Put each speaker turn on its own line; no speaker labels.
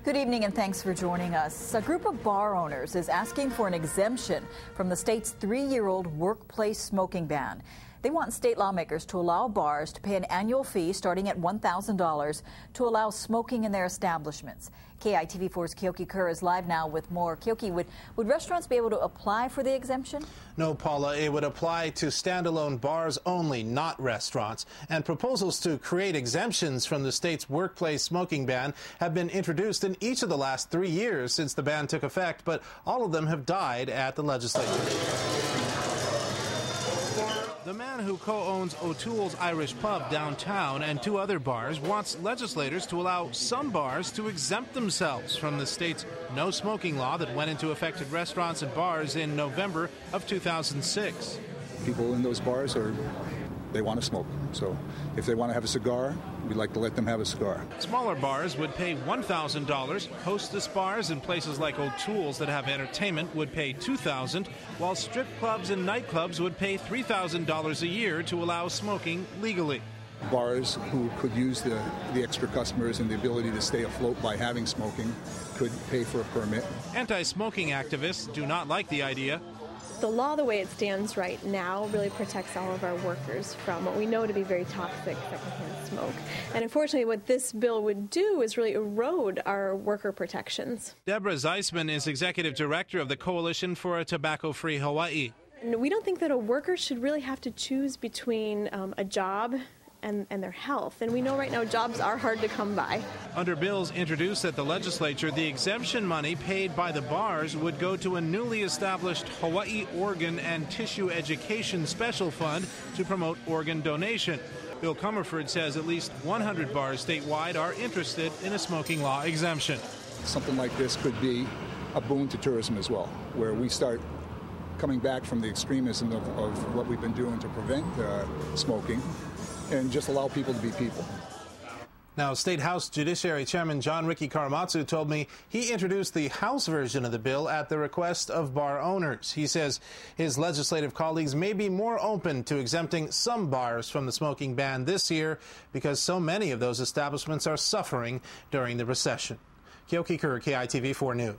Good evening and thanks for joining us. A group of bar owners is asking for an exemption from the state's 3-year-old workplace smoking ban. They want state lawmakers to allow bars to pay an annual fee starting at $1,000 to allow smoking in their establishments. KITV4's Kyoki Kerr is live now with more. Kyoki, would restaurants be able to apply for the exemption?
No, Paula, it would apply to standalone bars only, not restaurants. And proposals to create exemptions from the state's workplace smoking ban have been introduced in each of the last 3 years since the ban took effect, but all of them have died at the legislature. The man who co-owns O'Toole's Irish Pub downtown and 2 other bars wants legislators to allow some bars to exempt themselves from the state's no smoking law that went into effect at restaurants and bars in November of 2006.
People in those bars they want to smoke. So if they want to have a cigar, we'd like to let them have a cigar.
Smaller bars would pay $1,000. Hostess bars in places like O'Toole's that have entertainment would pay $2,000, while strip clubs and nightclubs would pay $3,000 a year to allow smoking legally.
Bars who could use the extra customers and the ability to stay afloat by having smoking could pay for a permit.
Anti-smoking activists do not like the idea.
The law, the way it stands right now, really protects all of our workers from what we know to be very toxic secondhand smoke. And unfortunately, what this bill would do is really erode our worker protections.
Deborah Zeisman is executive director of the Coalition for a Tobacco-Free Hawaii.
And we don't think that a worker should really have to choose between a job and their health. And we know right now jobs are hard to come by.
Under bills introduced at the legislature, the exemption money paid by the bars would go to a newly established Hawaii Organ and Tissue Education Special Fund to promote organ donation. Bill Comerford says at least 100 bars statewide are interested in a smoking law exemption.
Something like this could be a boon to tourism as well, where we start coming back from the extremism of what we've been doing to prevent smoking and just allow people to be people.
Now, State House Judiciary Chairman John Ricky Karamatsu told me he introduced the House version of the bill at the request of bar owners. He says his legislative colleagues may be more open to exempting some bars from the smoking ban this year because so many of those establishments are suffering during the recession. Kyoki Kerr, KITV4 News.